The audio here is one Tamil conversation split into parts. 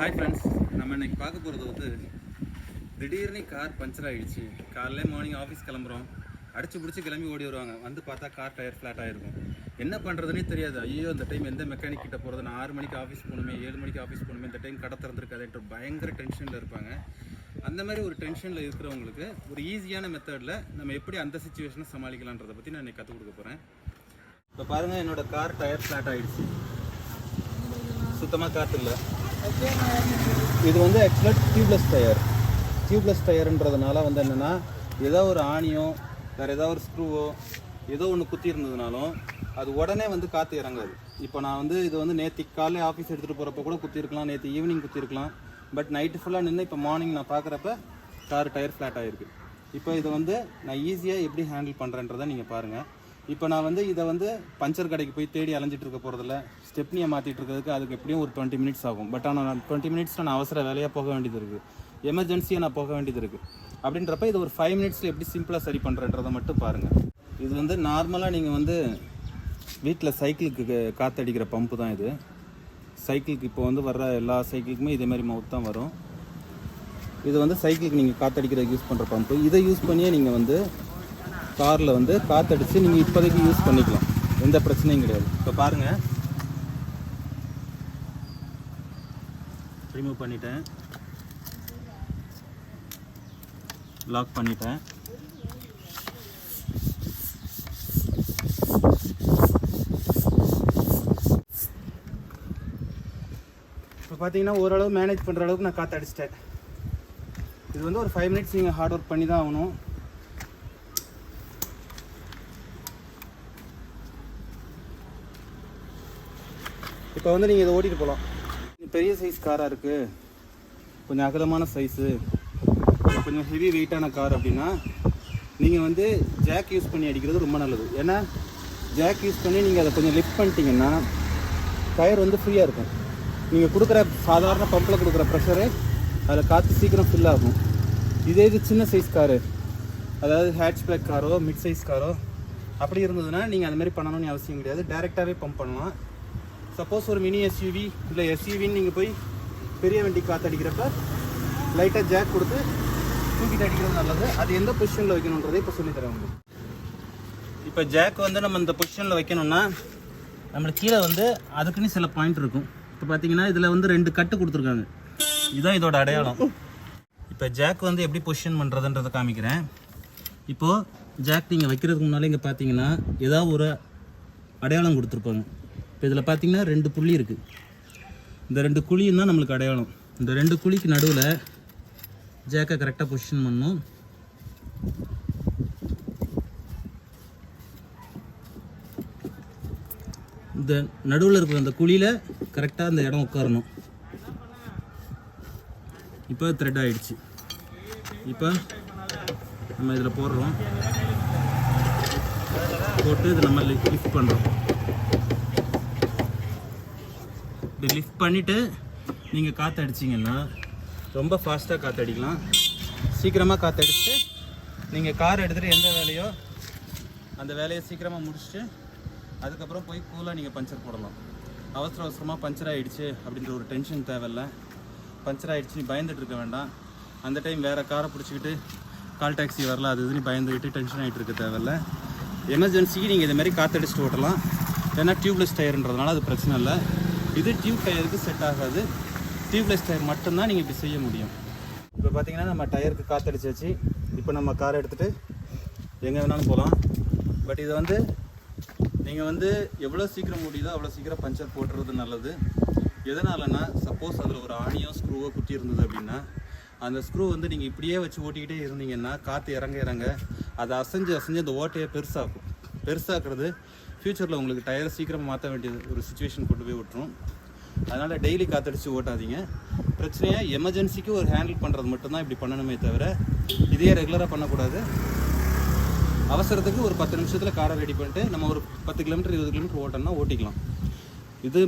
ஹாய் ஃப்ரெண்ட்ஸ், நம்ம இன்றைக்கி பார்க்க போகிறது வந்து திடீர்னு கார் பஞ்சர் ஆகிடுச்சு. காலையில் மார்னிங் ஆஃபீஸ் கிளம்புறோம், அடிச்சு பிடிச்சி கிளம்பி ஓடி வருவாங்க. வந்து பார்த்தா கார் டயர் ஃப்ளாட் ஆகிருக்கும். என்ன பண்ணுறதுனே தெரியாது. ஐயோ, இந்த டைம் எந்த மெக்கானிக் கிட்ட போகிறது, நான் 6 மணிக்கு ஆஃபீஸ் போகணுமே, 7 மணிக்கு ஆஃபீஸ் போகணுமே, இந்த டைம் கடை திறந்துருக்காதுன்ற பயங்கர டென்ஷனில் இருப்பாங்க. அந்த மாதிரி ஒரு டென்ஷனில் இருக்கிறவங்களுக்கு ஒரு ஈஸியான மெத்தடில் நம்ம எப்படி அந்த சிச்சுவேஷனை சமாளிக்கலான்றதை பற்றி நான் இன்றைக்கி கற்றுக் கொடுக்க போகிறேன். இப்போ பாருங்கள், என்னோடய கார் டயர் ஃப்ளாட் ஆகிடுச்சு. சுத்தமாக காற்று இல்லை. இது வந்து ஆக்சுவலாக டியூப்லெஸ் டயர்ன்றதுனால வந்து என்னென்னா, ஏதோ ஒரு ஆணியோ வேறு ஏதோ ஒரு ஸ்க்ரூவோ ஏதோ ஒன்று குத்தி இருந்ததுனாலும் அது உடனே வந்து காற்று இறங்காது. இப்போ நான் வந்து இது வந்து நேற்று காலையில் ஆஃபீஸ் எடுத்துகிட்டு போகிறப்ப கூட குத்திருக்கலாம், நேற்று ஈவினிங் குத்திருக்கலாம். பட் நைட்டு ஃபுல்லாக நின்று இப்போ மார்னிங் நான் பார்க்குறப்ப கார் டயர் ஃப்ளாட் ஆகிருக்கு. இப்போ இதை வந்து நான் ஈஸியாக எப்படி ஹேண்டில் பண்ணுறேன்றதை நீங்கள் பாருங்கள். இப்போ நான் வந்து இதை வந்து பஞ்சர் கடைக்கு போய் தேடி அலைஞ்சிட்டு இருக்க போகிறதில்ல. ஸ்டெப்னியை மாற்றிட்டு இருக்கிறதுக்கு அதுக்கு எப்படியும் ஒரு 20 மினிட்ஸ் ஆகும். பட் ஆனால் நான் 20 மினிட்ஸில் நான் அவசர வேலையாக போக வேண்டியது இருக்குது, எமர்ஜென்சியாக நான் போக வேண்டியது இருக்குது. அப்படின்றப்ப இது ஒரு 5 மினிட்ஸில் எப்படி சிம்பிளாக சரி பண்ணுறன்றதை மட்டும் பாருங்கள். இது வந்து நார்மலாக நீங்கள் வந்து வீட்டில் சைக்கிளுக்கு காற்றடிக்கிற பம்பு தான் இது. சைக்கிளுக்கு இப்போ வந்து வர்ற எல்லா சைக்கிளுக்குமே இதேமாதிரி மவுத் தான் வரும். இது வந்து சைக்கிளுக்கு நீங்கள் காற்றடிக்கிறதுக்கு யூஸ் பண்ணுற பம்பு. இதை யூஸ் பண்ணியே நீங்கள் வந்து காரில் வந்து காற்றடிச்சு நீங்கள் இப்போதைக்கு யூஸ் பண்ணிக்கலாம், எந்த பிரச்சனையும் கிடையாது. இப்போ பாருங்கள், ரிமூவ் பண்ணிட்டேன், லாக் பண்ணிட்டேன். இப்போ பார்த்தீங்கன்னா ஓரளவு மேனேஜ் பண்ணுற அளவுக்கு நான் காற்று அடிச்சிட்டேன். இது வந்து ஒரு 5 மினிட்ஸ் நீங்கள் ஹார்ட் ஒர்க் பண்ணி தான் ஆகணும். இப்போ வந்து நீங்கள் இதை ஓட்டிகிட்டு போகலாம். பெரிய சைஸ் காராக இருக்குது, கொஞ்சம் அகலமான சைஸு, கொஞ்சம் ஹெவி வெயிட்டான கார் அப்படின்னா நீங்கள் வந்து ஜாக் யூஸ் பண்ணி அடிக்கிறது ரொம்ப நல்லது. ஏன்னா ஜாக் யூஸ் பண்ணி நீங்கள் அதை கொஞ்சம் லிஃப்ட் பண்ணிட்டீங்கன்னா டயர் வந்து ஃப்ரீயாக இருக்கும். நீங்கள் கொடுக்குற சாதாரண பம்பில் கொடுக்குற ப்ரெஷரு அதில் காற்று சீக்கிரம் ஃபில் ஆகும். இதே இது சின்ன சைஸ் காரு, அதாவது ஹேட்ச்பேக் காரோ மிட் சைஸ் காரோ அப்படி இருந்ததுன்னா நீங்கள் அந்த மாதிரி பண்ணணும்னு அவசியம் கிடையாது, டைரெக்டாகவே பம்ப் பண்ணலாம். சப்போஸ் ஒரு மினி எஸ்யூவி இல்லை எஸ்யூவின்னு நீங்கள் போய் பெரிய வண்டி காற்றடிக்கிறப்ப லைட்டாக ஜாக் கொடுத்து தூக்கிட்டு அடிக்கிறது நல்லது. அது எந்த பொசிஷனில் வைக்கணுன்றதை இப்போ சொல்லித்தரேன் உங்களுக்கு. இப்போ ஜாக் வந்து நம்ம இந்த பொசிஷனில் வைக்கணும்னா நம்மளுக்கு கீழே வந்து அதுக்குன்னு சில பாயிண்ட் இருக்கும். இப்போ பார்த்தீங்கன்னா இதில் வந்து 2 கட்டு கொடுத்துருக்காங்க, இதுதான் இதோட அடையாளம். இப்போ ஜாக் வந்து எப்படி பொசிஷன் பண்ணுறதுன்றதை காமிக்கிறேன். இப்போது ஜாக் நீங்கள் வைக்கிறதுக்கு முன்னாலே இங்கே பார்த்தீங்கன்னா ஏதாவது ஒரு அடையாளம் கொடுத்துருப்பாங்க. இப்போ இதில் பார்த்தீங்கன்னா 2 புள்ளி இருக்குது. இந்த 2 குழியும் தான் நம்மளுக்கு அடையாளம். இந்த 2 குழிக்கு நடுவில் ஜாக்கை கரெக்டாக பொசிஷன் பண்ணணும். இந்த நடுவில் இருக்கிற அந்த குழியில் கரெக்டாக அந்த இடம் உட்காரணும். இப்போ த்ரெட் ஆகிடுச்சு. இப்போ நம்ம இதில் போடுறோம், போட்டு இதை நம்ம லிஃப்ட் பண்ணுறோம். இப்படி லிஃப்ட் பண்ணிவிட்டு நீங்கள் காற்று அடிச்சிங்கன்னா ரொம்ப ஃபாஸ்ட்டாக காற்று அடிக்கலாம். சீக்கிரமாக காற்று அடிச்சுட்டு நீங்கள் கார் எடுத்துகிட்டு எந்த வேலையோ அந்த வேலையை சீக்கிரமாக முடிச்சுட்டு அதுக்கப்புறம் போய் கூலாக நீங்கள் பஞ்சர் போடலாம். அவசரமாக பஞ்சர் ஆகிடுச்சு அப்படின்ற ஒரு டென்ஷன் தேவையில்லை. பஞ்சர் ஆகிடுச்சு நீ பயந்துட்டு இருக்க வேண்டாம். அந்த டைம் வேறு காரை பிடிச்சிக்கிட்டு கால் டாக்ஸி வரல அது இதுன்னு பயந்துக்கிட்டு டென்ஷன் ஆகிட்டு இருக்க தேவையில்லை. எமர்ஜென்சிக்கு நீங்கள் இதுமாதிரி காற்று அடிச்சுட்டு ஓட்டலாம். ஏன்னா டியூப்லெஸ் டயர்ன்றதுனால அது பிரச்சனை இல்லை. இது டியூப் டயருக்கு செட் ஆகாது, டியூப்லெஸ் டயர் மட்டும்தான் நீங்கள் இப்படி செய்ய முடியும். இப்போ பார்த்தீங்கன்னா நம்ம டயருக்கு காற்றடிச்சாச்சு. இப்போ நம்ம காரை எடுத்துகிட்டு எங்கே வேணாலும் போகலாம். பட் இதை வந்து நீங்கள் வந்து எவ்வளோ சீக்கிரம் முடியுதோ அவ்வளோ சீக்கிரம் பஞ்சர் போட்டுறது நல்லது. எதனாலன்னா, சப்போஸ் அதில் ஒரு ஆணியோ ஸ்க்ரூவோ குத்தி இருந்தது அப்படின்னா அந்த ஸ்க்ரூ வந்து நீங்கள் இப்படியே வச்சு ஓட்டிக்கிட்டே இருந்தீங்கன்னா காற்று இறங்க அதை அசைஞ்சு அந்த ஓட்டையை பெருசாக்குறது ஃப்யூச்சரில் உங்களுக்கு டயரை சீக்கிரம் மாற்ற வேண்டியது ஒரு சுச்சுவேஷன் கொண்டு போய் விட்டுரும். அதனால் டெய்லி காற்றடிச்சு ஓட்டாதீங்க. பிரச்சனையாக எமர்ஜென்சிக்கு ஒரு ஹேண்டில் பண்ணுறது மட்டும்தான் இப்படி பண்ணணுமே தவிர இதையே ரெகுலராக பண்ணக்கூடாது. அவசரத்துக்கு ஒரு 10 நிமிஷத்தில் காரை ரெடி பண்ணிட்டு நம்ம ஒரு 10 கிலோமீட்டர் 20 கிலோமீட்டர் ஓட்டோம்னா ஓட்டிக்கலாம். இது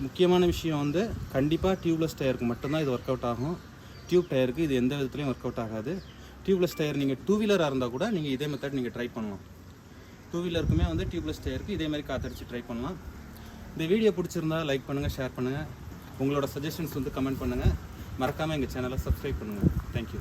முக்கியமான விஷயம் வந்து கண்டிப்பாக டியூப்லெஸ் டயருக்கு மட்டும்தான் இது ஒர்க் அவுட் ஆகும். டியூப் டயருக்கு இது எந்த விதத்துலையும் ஒர்க் அவுட் ஆகாது. டியூப்லெஸ் டயர் நீங்கள் 2 வீலராக இருந்தால் கூட நீங்கள் இதே மெத்தட் நீங்கள் ட்ரை பண்ணலாம். 2 வீலருக்குமே வந்து டியூப்லெஸ் டயருக்கு இதே மாதிரி காற்றடிச்சு ட்ரை பண்ணலாம். இந்த வீடியோ பிடிச்சிருந்தா லைக் பண்ணுங்கள், ஷேர் பண்ணுங்கள். உங்களோட சஜஷன்ஸ் வந்து கமெண்ட் பண்ணுங்கள். மறக்காமல் எங்கள் சேனலை சப்ஸ்கிரைப் பண்ணுங்கள். தேங்க்யூ.